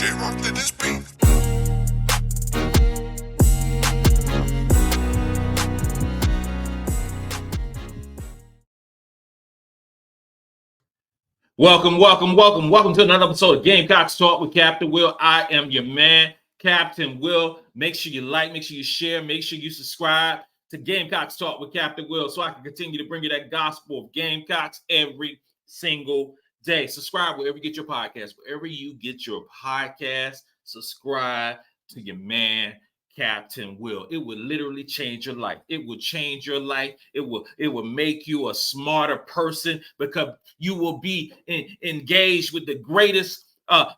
J-Rock did this beat. Welcome to another episode of Gamecocks Talk with Captain Will. I am your man, Captain Will. Make sure you like, make sure you share, make sure you subscribe to Gamecocks Talk with Captain Will so I can continue to bring you that gospel of Gamecocks every single day. Subscribe wherever you get your podcast. Wherever you get your podcast, subscribe to your man, Captain Will. It will literally change your life. It will change your life. It will make you a smarter person because you will be engaged with the greatest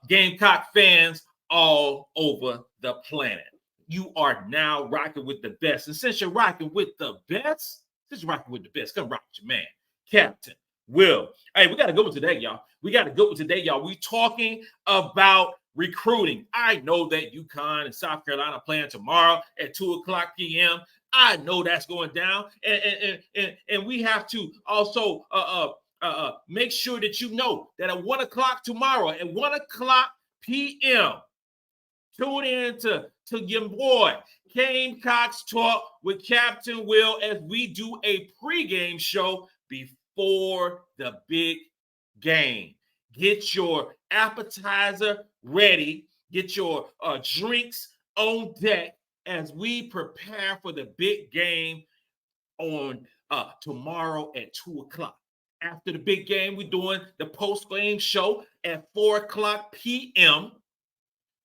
Gamecock fans all over the planet. You are now rocking with the best. And since you're rocking with the best, come rock with your man, Captain Will. Hey, we got to go with today, y'all. We talking about recruiting. I know that UConn and South Carolina playing tomorrow at 2:00 p.m. I know that's going down. And we have to also make sure that you know that at 1:00 tomorrow, at 1:00 p.m., tune in to your boy, Gamecocks Talk with Captain Will, as we do a pregame show before the big game. Get your appetizer ready. Get your drinks on deck as we prepare for the big game on tomorrow at 2:00. After the big game, we're doing the post-game show at 4:00 p.m.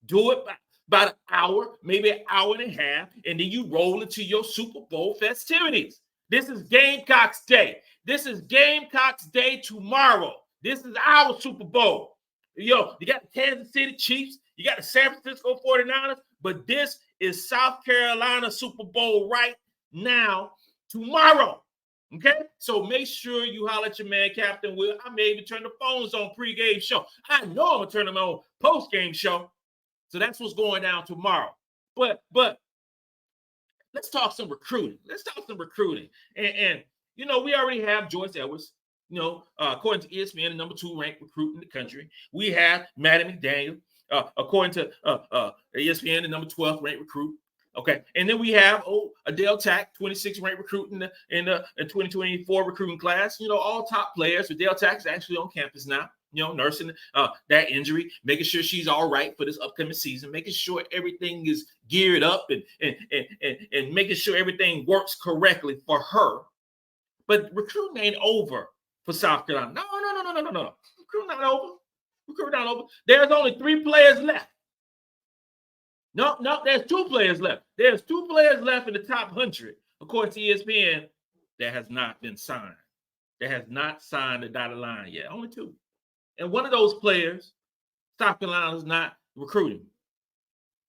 Do it by about an hour, maybe an hour and a half, and then you roll into your Super Bowl festivities. This is Gamecocks Day. This is Gamecocks Day tomorrow. This is our Super Bowl. Yo, you got the Kansas City Chiefs, you got the San Francisco 49ers, but this is South Carolina Super Bowl right now, tomorrow. Okay? So make sure you holler at your man, Captain Will. I may even turn the phones on pregame show. I know I'm going to turn them on postgame show. So that's what's going down tomorrow. But let's talk some recruiting. And you know, we already have Joyce Edwards. You know, according to ESPN, the number 2 ranked recruit in the country. We have Maddie Mcdaniels, according to ESPN, the number 12th ranked recruit. Okay, and then we have Adhel Tac, 26th ranked recruit in the 2024 recruiting class. You know, all top players. Adhel Tac is actually on campus now. You know, nursing that injury, making sure she's all right for this upcoming season, making sure everything is geared up and making sure everything works correctly for her. But recruiting ain't over for South Carolina. No. Recruiting not over. There's only 3 players left. No, there's 2 players left. There's 2 players left in the top 100, according to ESPN, that has not been signed. That has not signed the dotted line yet. Only 2. And one of those players, South Carolina is not recruiting.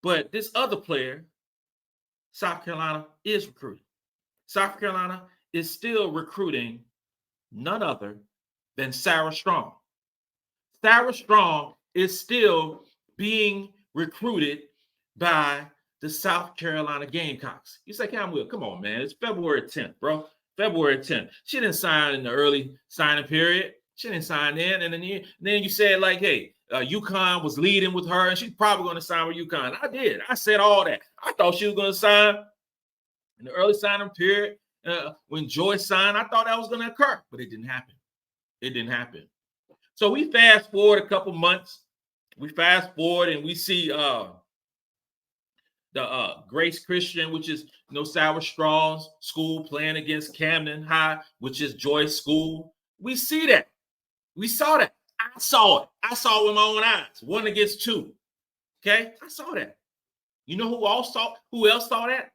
But this other player, South Carolina is recruiting. South Carolina is still recruiting none other than Sarah Strong. Sarah Strong is still being recruited by the South Carolina Gamecocks. You say, Will, come on, man. It's February 10th, bro. February 10th. She didn't sign in the early signing period. She didn't sign in. And then you said, like, hey, UConn was leading with her, and she's probably going to sign with UConn. I did. I said all that. I thought she was going to sign in the early signing period. When Joyce signed, I thought that was going to occur, but it didn't happen. So we fast forward a couple months. We fast forward and we see the Grace Christian, which is Sarah Strong's school, playing against Camden High, which is Joyce's school. We see that. We saw that. I saw it. I saw it with my own eyes. 1 against 2. Okay? I saw that. You know who else saw that?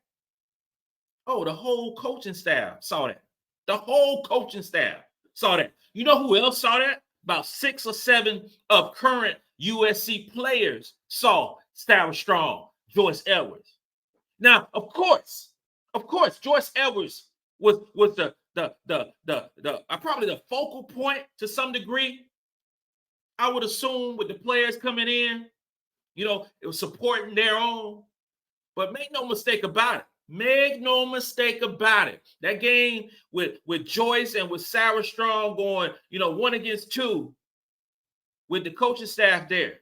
Oh, the whole coaching staff saw that. The whole coaching staff saw that. You know who else saw that? About 6 or 7 of current USC players saw Sarah Strong, Joyce Edwards. Now, of course, Joyce Edwards was the probably the focal point to some degree. I would assume with the players coming in, it was supporting their own. But make no mistake about it. That game with Joyce and with Sarah Strong going, 1 against 2 with the coaching staff there.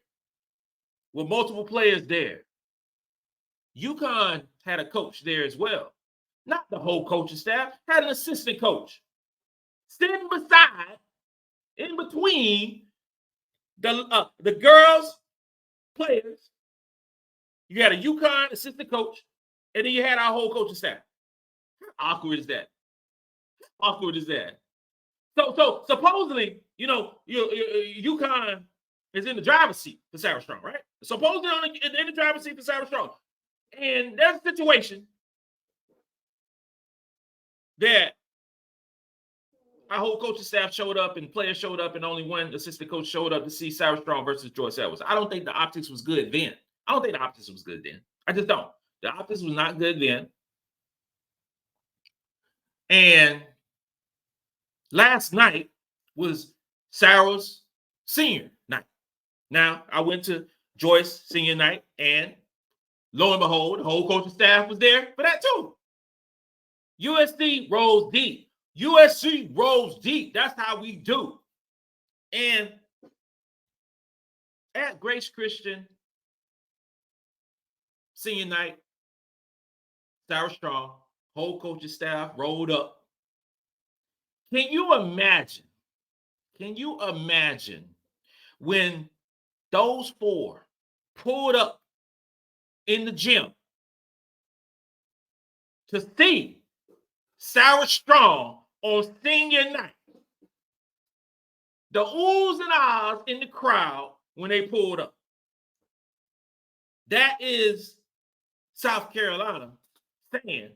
with multiple players there. UConn had a coach there as well. Not the whole coaching staff, had an assistant coach sitting beside, in between the girls' players. You had a UConn assistant coach, and then you had our whole coaching staff. How awkward is that? How awkward is that? So supposedly, UConn is in the driver's seat for Sarah Strong, right? Supposedly in the driver's seat for Sarah Strong. And there's a situation that our whole coaching staff showed up and players showed up, and only one assistant coach showed up to see Sarah Strong versus Joyce Edwards. I don't think the optics was good then. I just don't. The optics was not good then. And last night was Sarah's senior night. Now, I went to Joyce senior night, and lo and behold, the whole coaching staff was there for that too. USC rolls deep. USC rolls deep. That's how we do. And at Grace Christian senior night, Sarah Strong, whole coaching staff rolled up. Can you imagine when those four pulled up in the gym to see Sarah Strong on senior night? The oohs and ahs in the crowd when they pulled up. That is South Carolina saying,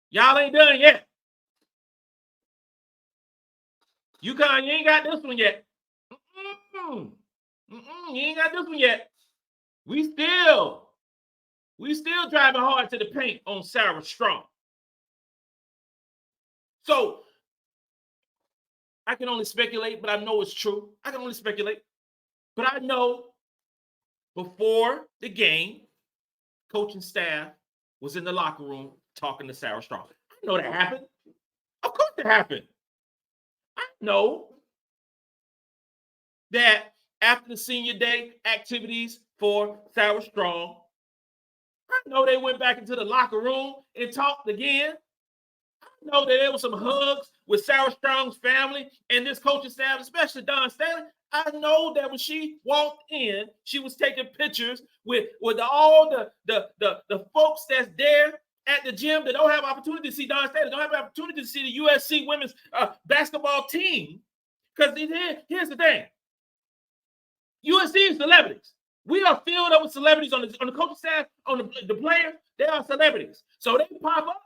y'all ain't done yet. UConn, you ain't got this one yet. You ain't got this one yet. We still driving hard to the paint on Sarah Strong. So I can only speculate, but I know it's true. I can only speculate. But I know before the game, coaching staff was in the locker room talking to Sarah Strong. I know that happened. Of course it happened. I know that after the senior day activities for Sarah Strong, I know they went back into the locker room and talked again. I know that there were some hugs with Sarah Strong's family and this coaching staff, especially Dawn Staley. I know that when she walked in, she was taking pictures with all the folks that's there at the gym that don't have opportunity to see Dawn Staley, don't have an opportunity to see the USC women's basketball team. Because here's the thing. USC is celebrities. We are filled up with celebrities on the coaching staff, on the players. They are celebrities. So they pop up.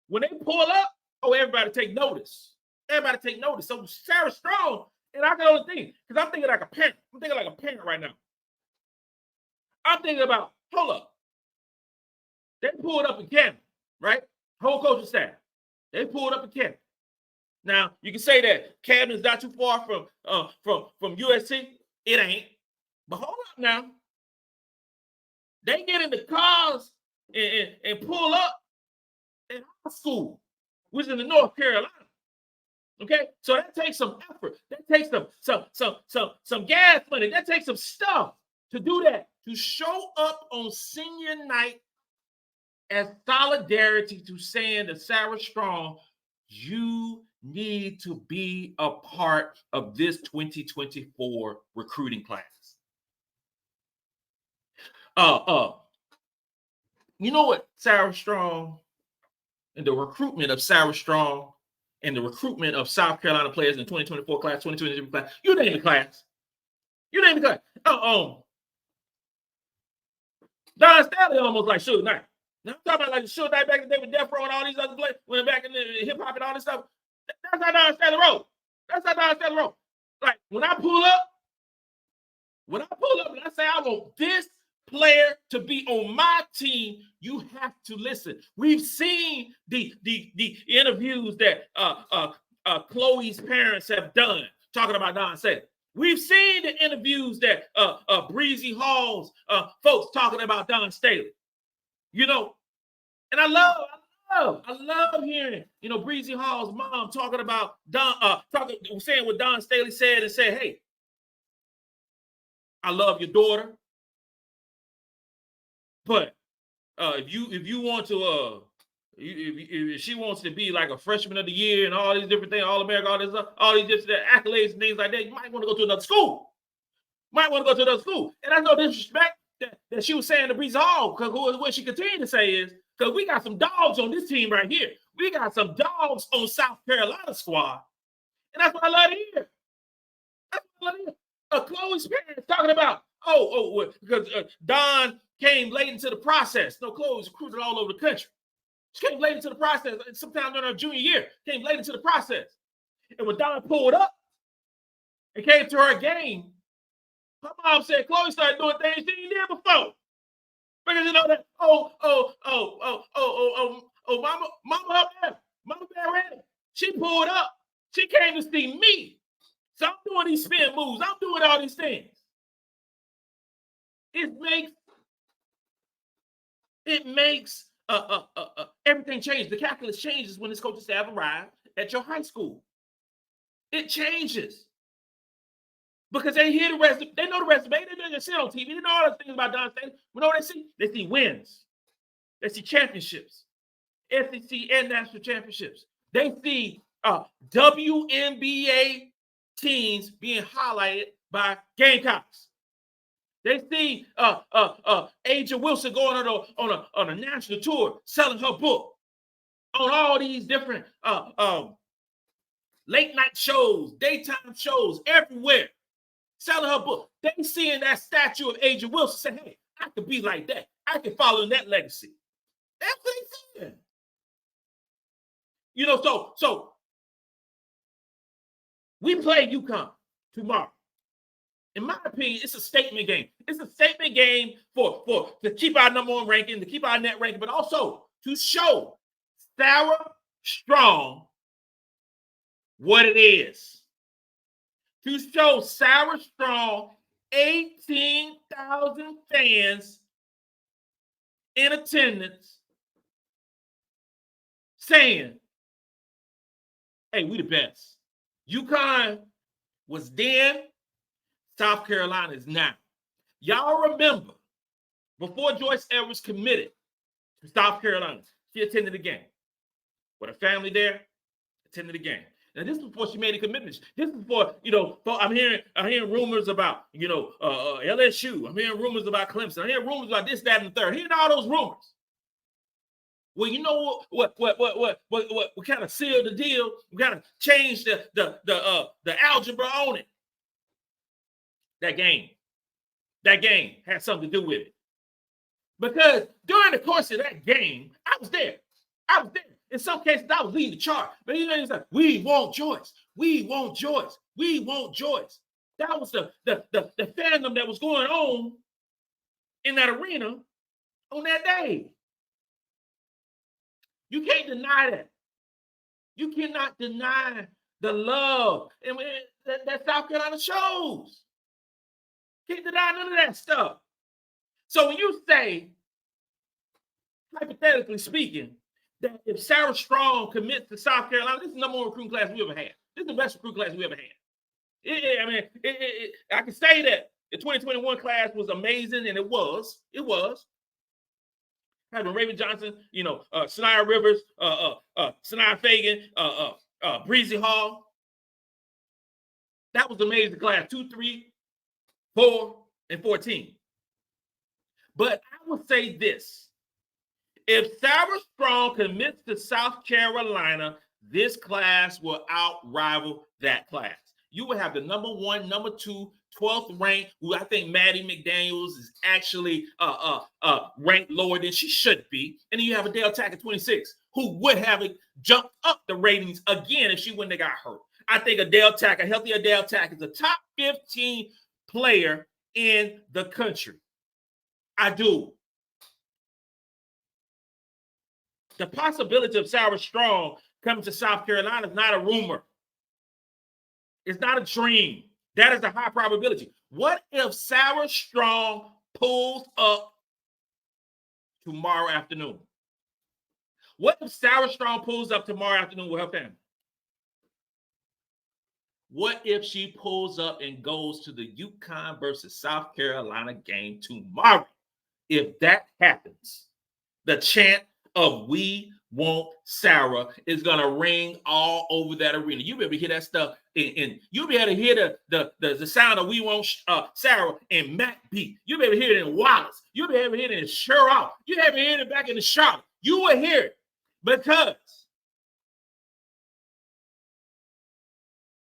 When they pull up, everybody take notice. Everybody take notice. So Sarah Strong, and I can only think, because I'm thinking like a parent. I'm thinking like a parent right now. I'm thinking about, hold up. They pulled up in Canada, right? Whole coaching staff. They pulled up in Canada. Now, you can say that Camden's not too far from USC. It ain't. But hold up now. They get in the cars and pull up in high school, which is in North Carolina. Okay? So that takes some effort. That takes some gas money. That takes some stuff to do that. To show up on senior night as solidarity to saying to Sarah Strong, you need to be a part of this 2024 recruiting class. You know what Sarah Strong and the recruitment of Sarah Strong and the recruitment of South Carolina players in the 2024 class, 2023 class, you name the class. Dawn Staley almost like Suge Knight. Now I'm talking about like the Suge Knight back in the day with Death Row and all these other players, when back in the hip hop and all this stuff. That's how Dawn Staley rolled. Like when I pull up and I say I want this player to be on my team, you have to listen. We've seen the interviews that Chloe's parents have done talking about Dawn Staley. We've seen the interviews that Bree Hall's folks talking about Dawn Staley. And I love hearing, Bree Hall's mom talking about saying what Dawn Staley said and say, hey, I love your daughter. But if you want to if she wants to be like a freshman of the year and all these different things, all America, all these different accolades and things like that, you might want to go to another school. And that's no disrespect that she was saying to Bree Hall, because what she continued to say is, because we got some dogs on this team right here. We got some dogs on South Carolina squad. And that's what I love to hear. Chloe's parents talking about, because Dawn came late into the process. No, Chloe was recruited all over the country. She came late into the process, sometime during her junior year, came late into the process. And when Dawn pulled up and came to her game, her mom said Chloe started doing things she didn't did before. Because you know that, mama up there, mama there ready. She pulled up. She came to see me. So I'm doing these spin moves. I'm doing all these things. It makes everything change. The calculus changes when this coaching staff arrive at your high school. It changes. Because they hear the resume, they know the resume, they know sit on TV, they know all those things about Dawn Staley. You know what they see? They see wins. They see championships, SEC and national championships. They see WNBA teams being highlighted by Gamecocks. They see Adhel Wilson going on a national tour, selling her book on all these different late night shows, daytime shows, everywhere. Selling her book. They seeing that statue of Adhel Wilson say, hey, I could be like that. I can follow in that legacy. That's what they saying. You know, so we play UConn tomorrow. In my opinion, it's a statement game. It's a statement game to keep our number one ranking, to keep our net ranking, but also to show Sarah Strong what it is. To show Sarah Strong 18,000 fans in attendance saying, hey, we the best. UConn was then, South Carolina is now. Y'all remember, before Joyce Edwards committed to South Carolina, she attended the game. With her family there, attended the game. Now, this is before she made a commitment. This is before, I'm hearing rumors about, LSU. I'm hearing rumors about Clemson. I'm hearing rumors about this, that, and the third. Hearing all those rumors. Well, you know what kind of sealed the deal? We kind of changed the algebra on it. That game had something to do with it. Because during the course of that game, I was there. In some cases, I was leading the chart. But it's like, we want Joyce. We want Joyce. We want Joyce. That was the fandom that was going on in that arena on that day. You can't deny that. You cannot deny the love and that South Carolina shows. Can't deny none of that stuff. So when you say, hypothetically speaking, that if Sarah Strong commits to South Carolina, this is the number one recruiting class we ever had. This is the best recruiting class we ever had. I can say that the 2021 class was amazing, and it was. Having Raven Johnson, Sanaya Rivers, Sanaya Fagan, Bree Hall. That was an amazing class, 2, 3, 4, and 14. But I would say this. If Sarah Strong commits to South Carolina, this class will outrival that class. You will have the number 1, number 2, 12th ranked, who I think Maddie Mcdaniels is actually ranked lower than she should be. And then you have Adhel Tac at 26, who would have jumped up the ratings again if she wouldn't have got hurt. I think Adhel Tac, a healthy Adhel Tac, is a top 15 player in the country. I do. The possibility of Sarah Strong coming to South Carolina is not a rumor. It's not a dream. That is a high probability. What if Sarah Strong pulls up tomorrow afternoon? What if Sarah Strong pulls up tomorrow afternoon with her family? What if she pulls up and goes to the UConn versus South Carolina game tomorrow? if that happens, the chant of "We Want Sarah" is gonna ring all over that arena. You better hear that stuff, and you'll be able to hear the sound of "We Want Sarah" in Mac B. You better hear it in Wallace. You'll be able to hear it in Sherrod. You haven't heard it back in the Charlotte. You will hear it because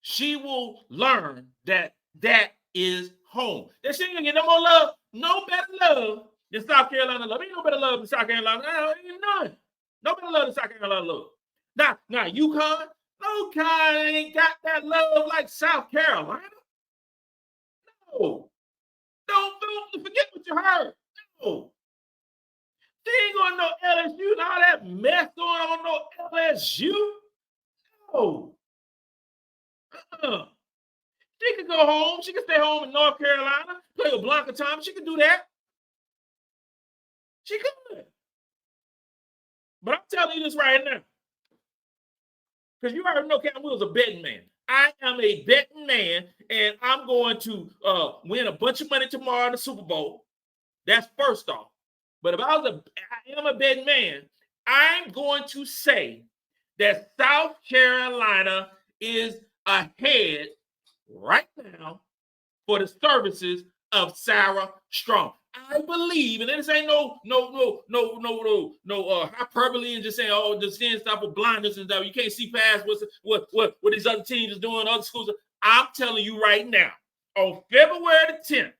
she will learn that that is home. That she ain't gonna get no more love, no better love than South Carolina love. Ain't no better love than South Carolina. No, ain't none. No better love than South Carolina love. Now UConn, no kind ain't got that love like South Carolina. No. Don't forget what you heard. No. She ain't gonna know LSU and all that mess going on no LSU. No. She could go home. She could stay home in North Carolina, play with Blanca Thomas. She could do that. She could. But I'm telling you this right now, because you already know Captain Will's a betting man. I am a betting man, and I'm going to win a bunch of money tomorrow in the Super Bowl. That's first off. But if I am a betting man, I'm going to say that South Carolina is ahead right now for the services of Sarah Strong. I believe, and this ain't no hyperbole and just saying, oh, the skin stuff with blindness and stuff. You can't see past what these other teams is doing, other schools. I'm telling you right now, on February the 10th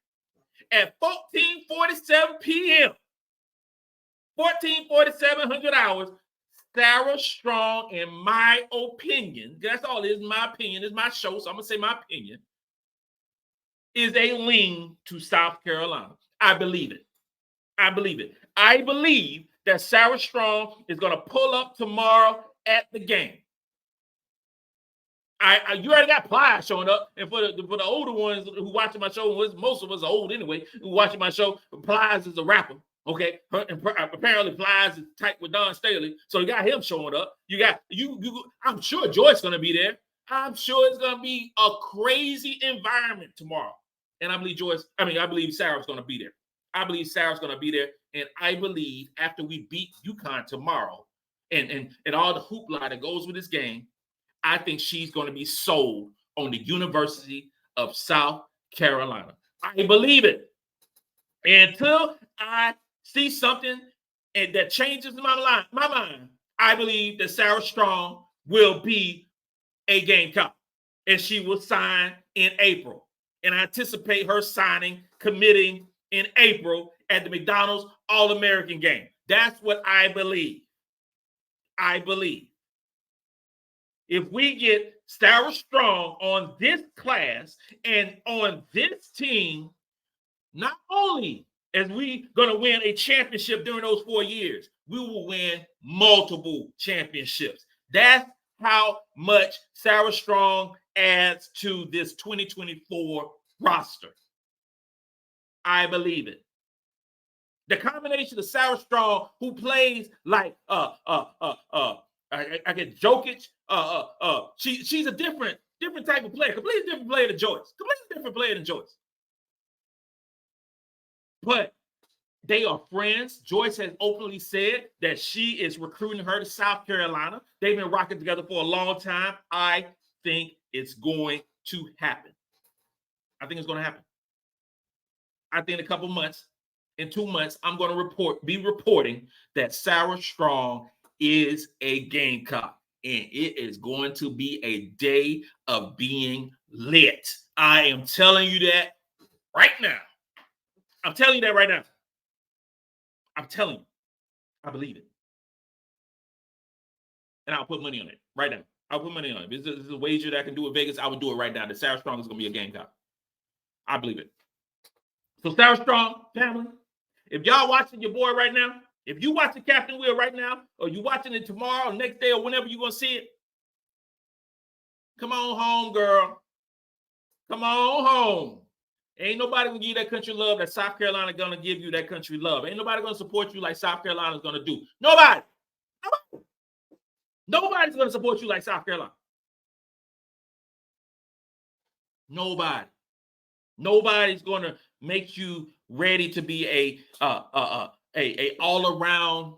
at 14:47 p.m., 14:47 hours, Sarah Strong, in my opinion, that's all it is, my opinion, it's my show, so I'm going to say my opinion, is a lean to South Carolina. I believe it. I believe it. I believe that Sarah Strong is going to pull up tomorrow at the game. You already got Plies showing up, and for the older ones who watching my show, most of us are old anyway, who watching my show, Plies is a rapper. Okay, apparently Plies is tight with Dawn Staley, so you got him showing up. You got you. I'm sure Joyce going to be there. I'm sure it's going to be a crazy environment tomorrow. And I believe Sarah's going to be there. I believe Sarah's going to be there. And I believe after we beat UConn tomorrow and all the hoopla that goes with this game, I think she's going to be sold on the University of South Carolina. I believe it. Until I see something that changes my mind, I believe that Sarah Strong will be a Gamecock. And she will sign in April. And I anticipate her committing in April at the McDonald's All-American game. That's what I believe. I believe. If we get Sarah Strong on this class and on this team, not only as we going to win a championship during those 4 years, we will win multiple championships. That's how much Sarah Strong adds to this 2024 roster. I believe it. The combination of Sarah Strong, who plays like I get Jokic. She's a different type of player, completely different player than Joyce. Completely different player than Joyce. But they are friends. Joyce has openly said that she is recruiting her to South Carolina. They've been rocking together for a long time. I think it's going to happen. I think it's going to happen. I think in a couple months, in 2 months, I'm going to be reporting that Sarah Strong is a Gamecock. And it is going to be a day of being lit. I am telling you that right now. I'm telling you that right now. I'm telling you. I believe it. And I'll put money on it right now. I'll put money on it. This is a wager that I can do with Vegas. I would do it right now. That Sarah Strong is going to be a Gamecock. I believe it. So Sarah Strong, family, if y'all watching your boy right now, if you watching Captain Will right now, or you watching it tomorrow, next day, or whenever you're going to see it, come on home, girl. Come on home. Ain't nobody gonna give you that country love that South Carolina gonna give you that country love. Ain't nobody gonna support you like South Carolina's gonna do. Nobody. Nobody's gonna support you like South Carolina. Nobody. Nobody's gonna makes you ready to be a all-around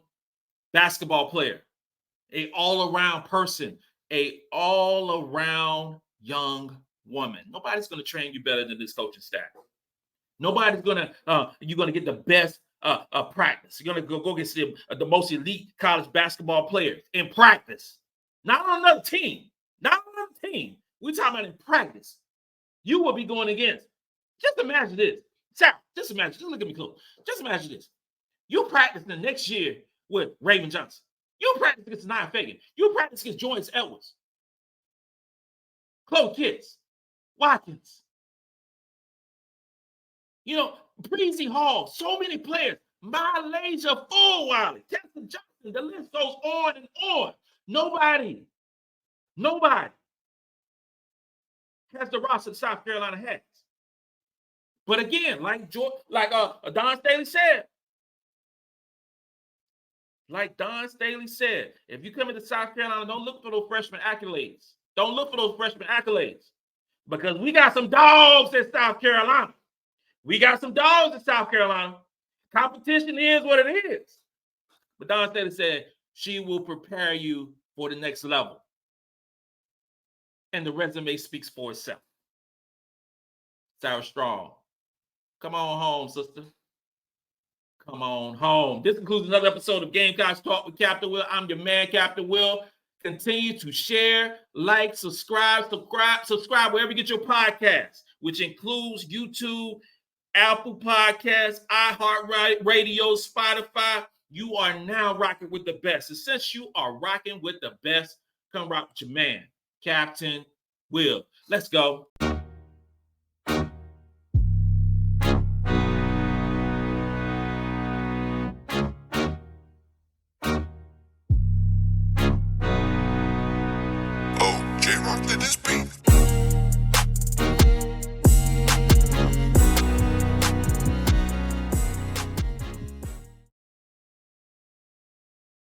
basketball player, a all-around person, a all-around young woman. Nobody's going to train you better than this coaching staff. Nobody's going to, you're going to get the best practice. You're going to go get the most elite college basketball players in practice. Not on another team. Not on another team. We're talking about in practice. You will be going against. Just imagine this. Sal, just imagine. Just look at me close. Just imagine this. You practice the next year with Raven Johnson. You practice against Nia Fagan. You practice against Joyce Edwards. Chloe Kitts. Watkins. You know, Bree Hall. So many players. MiLaysia Fulwiley. Tessa Johnson. The list goes on and on. Nobody has the roster that South Carolina has. But again, like Dawn Staley said, if you come into South Carolina, don't look for those freshman accolades. Don't look for those freshman accolades. Because we got some dogs at South Carolina. Competition is what it is. But Dawn Staley said she will prepare you for the next level. And the resume speaks for itself. Sarah Strong. Come on home, sister. Come on home. This concludes another episode of Gamecocks Talk with Captain Will. I'm your man, Captain Will. Continue to share, like, subscribe wherever you get your podcasts, which includes YouTube, Apple Podcasts, iHeartRadio, Spotify. You are now rocking with the best. And since you are rocking with the best, come rock with your man, Captain Will. Let's go.